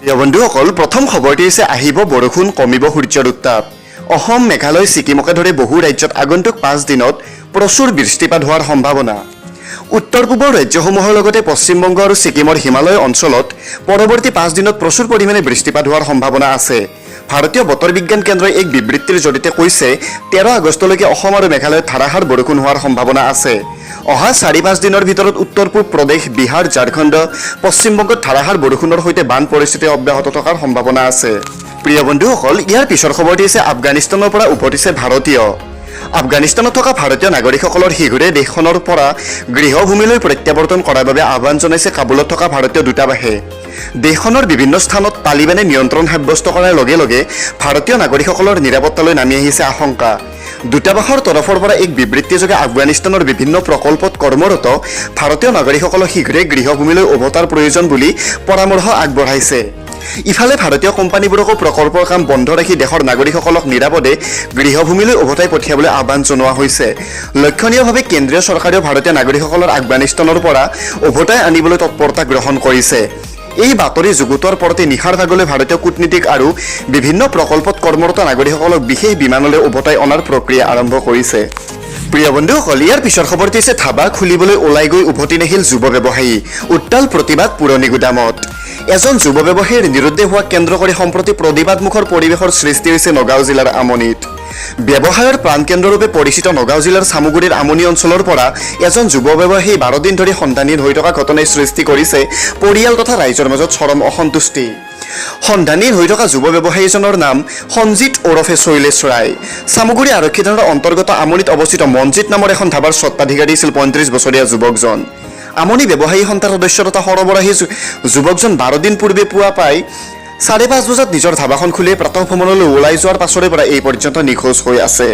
প্ৰিয় বন্ধুসকল প্ৰথম খবৰটি হৈছে আহিব বৰষুণ কমিব সূৰ্যৰ উত্তাপ অসম মেঘালয় ছিকিমকে ধৰি বহু ৰাজ্যত আগন্তুক 5 দিনত প্ৰচুৰ বৃষ্টিপাত হোৱাৰ সম্ভাৱনা উত্তৰ পূবৰ ৰাজ্যসমূহৰ লগতে পশ্চিমবংগ আৰু ছিকিমৰ হিমালয় অঞ্চলত পৰৱৰ্তী 5 দিনত প্ৰচুৰ পৰিমাণে বৃষ্টিপাত হোৱাৰ সম্ভাৱনা আছে ভাৰতীয় বতৰ বিজ্ঞান কেন্দ্ৰই এক বিবৃতিৰ জৰিয়তে কৈছে 13 আগষ্টলৈকে অসম আৰু মেঘালয়ত ধাৰাসাৰ বৰষুণ হোৱাৰ সম্ভাৱনা আছে অহা 4-5 দিনৰ ভিতৰত উত্তৰ পূব প্ৰদেশ বিহাৰ ঝাৰখণ্ড পশ্চিমবংগত ধাৰাসাৰ বৰষুণৰ সৈতে বান পৰিস্থিতি অব্যাহত থকাৰ সম্ভাৱনা আছে প্ৰিয় বন্ধুসকল ইয়াৰ পিছৰ খবৰটি হৈছে আফগানিস্তানৰ পৰা উভতিছে ভাৰতীয় আফগানিস্তানত থকা ভাৰতীয় নাগৰিকসকলৰ শীঘ্ৰে দেশখনৰ পৰা গৃহভূমিলৈ প্ৰত্যাৱৰ্তন কৰাৰ বাবে আহ্বান জনাইছে কাবুলত থকা ভাৰতীয় দূতাবাসে দেশখনৰ বিভিন্ন স্থানত তালিবানে নিয়ন্ত্ৰণ সাব্যস্ত কৰাৰ লগে লগে ভাৰতীয় নাগৰিকসকলৰ নিৰাপত্তালৈ নামি আহিছে আশংকা দূতাবাসৰ তৰফৰ পৰা এক বিবৃতিযোগে আফগানিস্তানৰ বিভিন্ন প্ৰকল্পত কৰ্মৰত ভাৰতীয় নাগৰিকসকলক শীঘ্ৰে গৃহভূমিলৈ উভতাৰ প্ৰয়োজন বুলি পৰামৰ্শ আগবঢ়াইছে ইফালে ভাৰতীয় কোম্পানীবোৰকো প্ৰকল্পৰ কাম বন্ধ ৰাখি দেশৰ নাগৰিকসকলক নিৰাপদে গৃহভূমিলৈ উভতাই পঠিয়াবলৈ আহ্বান জনোৱা হৈছে লক্ষণীয়ভাৱে কেন্দ্ৰীয় চৰকাৰেও ভাৰতীয় নাগৰিকসকলৰ আফগানিস্তানৰ পৰা উভতাই আনিবলৈ তৎপৰতা গ্ৰহণ কৰিছে এই বাতৰি যুগুতৰ পৰতে নিশাৰ ভাগলৈ ভাৰতীয় কূটনীতিক আৰু বিভিন্ন প্ৰকল্পত কৰ্মৰত নাগৰিকসকলক বিশেষ বিমানলৈ উভতাই অনাৰ প্ৰক্ৰিয়া আৰম্ভ কৰিছে প্ৰিয় বন্ধুসকল ইয়াৰ পিছৰ খবৰটি হৈছে ধাবা খুলিবলৈ ওলাই গৈ উভতি নাহিল যুৱ ব্যৱসায়ী উত্তাল প্ৰতিবাদ পুৰণি গুদামত এজন যুৱ ব্যৱসায়ীৰ নিৰুদ্দেশ হোৱা কেন্দ্ৰ কৰি সম্প্ৰতি প্ৰতিবাদমুখৰ পৰিৱেশৰ সৃষ্টি হৈছে নগাঁও জিলাৰ আমনিত ব্যৱসায়ৰ প্ৰাণকেন্দ্ৰৰূপে পৰিচিত নগাঁও জিলাৰ চামুগুৰিৰ আমনি অঞ্চলৰ পৰা এজন যুৱ ব্যৱসায়ী 12 দিন ধৰি সন্ধানহীন হৈ থকা ঘটনাই সৃষ্টি কৰিছে পৰিয়াল তথা ৰাইজৰ মাজত চৰম অসন্তুষ্টি সন্ধানহীন হৈ থকা যুৱ ব্যৱসায়ীজনৰ নাম সঞ্জিত ওৰফে শৈলেশ ৰায় চামুগুৰি আৰক্ষী থানাৰ অন্তৰ্গত আমনিত অৱস্থিত মনজিত নামৰ এখন ধাবাৰ স্বত্বাধিকাৰী আছিল 35 বছৰীয়া যুৱকজন আমনি ব্যৱসায়ী সন্থাৰ সদস্য তথা সৰবৰাহী যুৱকজন 12 দিন পূৰ্বে পুৱা পাই 5:30 বজাত নিজৰ ধাবাখন খুলি প্ৰাতঃ ভ্ৰমণলৈ ওলাই যোৱাৰ পাছৰে পৰা এই পৰ্যন্ত নিখোজ হৈ আছে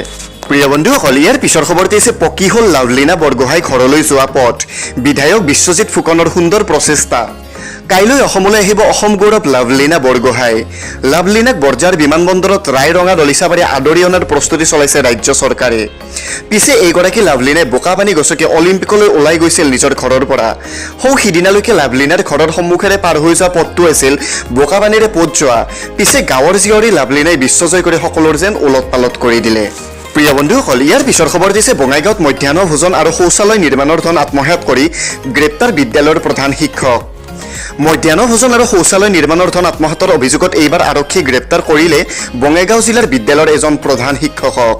প্ৰিয় বন্ধুসকল ইয়াৰ পিছৰ খবৰটি হৈছে পকী হ'ল লাভলীনা বৰগোহাঁই ঘৰলৈ যোৱা পথ বিধায়ক বিশ্বজিৎ ফুকনৰ সুন্দৰ প্ৰচেষ্টা কাইলৈ অসমলৈ আহিব অসম গৌৰৱ লাভলীনা বৰগোহাঁই লাভলীনাক বৰজাৰ বিমানবন্দৰত ৰায়ৰঙা দলিচাবাৰী আদৰি অনাৰ প্ৰস্তুতি চলাইছে ৰাজ্য চৰকাৰে পিছে এইগৰাকী লাভলীনাই বোকাপানী গছকি অলিম্পিকলৈ ওলাই গৈছিল নিজৰ ঘৰৰ পৰা সিদিনালৈকে লাভলীনাৰ ঘৰৰ সন্মুখেৰে পাৰ হৈ যোৱা পথটো আছিল বোকাপানীৰে পথ যোৱা পিছে গাঁৱৰ জীয়ৰী লাভলীনাই বিশ্বজয় কৰি সকলোৰ যেন ওলট পালট কৰি দিলে প্ৰিয় বন্ধুসকল ইয়াৰ পিছৰ খবৰ দিছে বঙাইগাঁৱত মধ্যাহ্ন ভোজন আৰু শৌচালয় নিৰ্মাণৰ ধন আত্মসাৎ কৰি গ্ৰেপ্তাৰ বিদ্যালয়ৰ প্ৰধান শিক্ষক মধ্যাহ্ন ভোজন আৰু শৌচালয় নিৰ্মাণৰ ধন আত্মসাতৰ অভিযোগত এইবাৰ আৰক্ষীয়ে গ্ৰেপ্তাৰ কৰিলে বঙাইগাঁও জিলাৰ বিদ্যালয়ৰ এজন প্ৰধান শিক্ষকক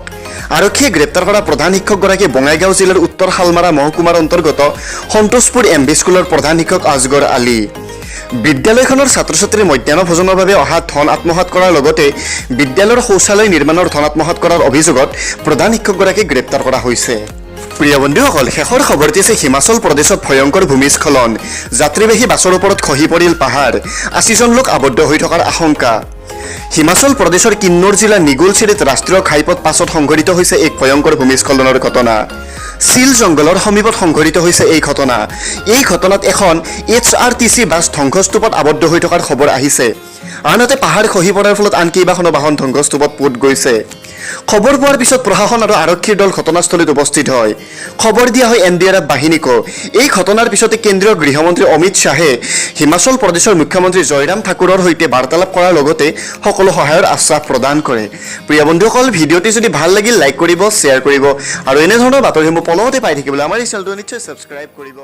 আৰক্ষীয়ে গ্ৰেপ্তাৰ কৰা প্ৰধান শিক্ষকগৰাকীয়ে বঙাইগাঁও জিলাৰ উত্তৰ শালমাৰা মহকুমাৰ অন্তৰ্গত সন্তোষপুৰ এমভি স্কুলৰ প্ৰধান শিক্ষক আজগৰ আলী বিদ্যালয়খনৰ ছাত্ৰ ছাত্ৰীৰ মধ্যাহ্ন ভোজনৰ বাবে অহা ধন আত্মসাৎ কৰাৰ লগতে বিদ্যালয়ৰ শৌচালয় নিৰ্মাণৰ ধন আত্মসাৎ কৰাৰ অভিযোগত প্ৰধান শিক্ষকগৰাকীক গ্ৰেপ্তাৰ কৰা হৈছে প্ৰিয় বন্ধুসকল শেষৰ খবৰটি হৈছে হিমাচল প্ৰদেশত ভয়ংকৰ ভূমিস্খলন যাত্ৰীবাহী বাছৰ ওপৰত খহি পৰিল পাহাৰ 80 জন লোক আবদ্ধ হৈ থকাৰ আশংকা হিমাচল প্ৰদেশৰ কিন্নৌৰ জিলাৰ নিগুলচিৰিত ৰাষ্ট্ৰীয় ঘাইপথ পাছত সংঘটিত হৈছে এক ভয়ংকৰ ভূমিস্খলনৰ ঘটনা চিল জংগলৰ সমীপত সংঘটিত হৈছে এই ঘটনাত এখন HRTC বাছ ধ্বংসস্তূপত আবদ্ধ হৈ থকাৰ খবৰ আহিছে আনহাতে পাহাৰ খহি পৰাৰ ফলত আন কেইবাখনো বাহন ধ্বংসস্তূপত পোত গৈছে খবৰ পোৱাৰ পিছত প্ৰশাসন আৰু আৰক্ষীৰ দল ঘটনাস্থলীত উপস্থিত হয় খবৰ দিয়া হয় NDRF বাহিনীকো এই ঘটনাৰ পিছতে কেন্দ্ৰীয় গৃহমন্ত্ৰী অমিত শাহে হিমাচল প্ৰদেশৰ মুখ্যমন্ত্ৰী জয়ৰাম ঠাকুৰৰ সৈতে বাৰ্তালাপ কৰাৰ লগতে সকলো সহায়ৰ আশ্বাস প্ৰদান কৰে প্ৰিয় বন্ধুসকল ভিডিঅ'টি যদি ভাল লাগিল লাইক কৰিব শ্বেয়াৰ কৰিব আৰু এনে ধৰণৰ বাতৰিসমূহ পলমতে পাই থাকিবলৈ আমাৰ এই চেনেলটো নিশ্চয় সাবস্ক্ৰাইব কৰিব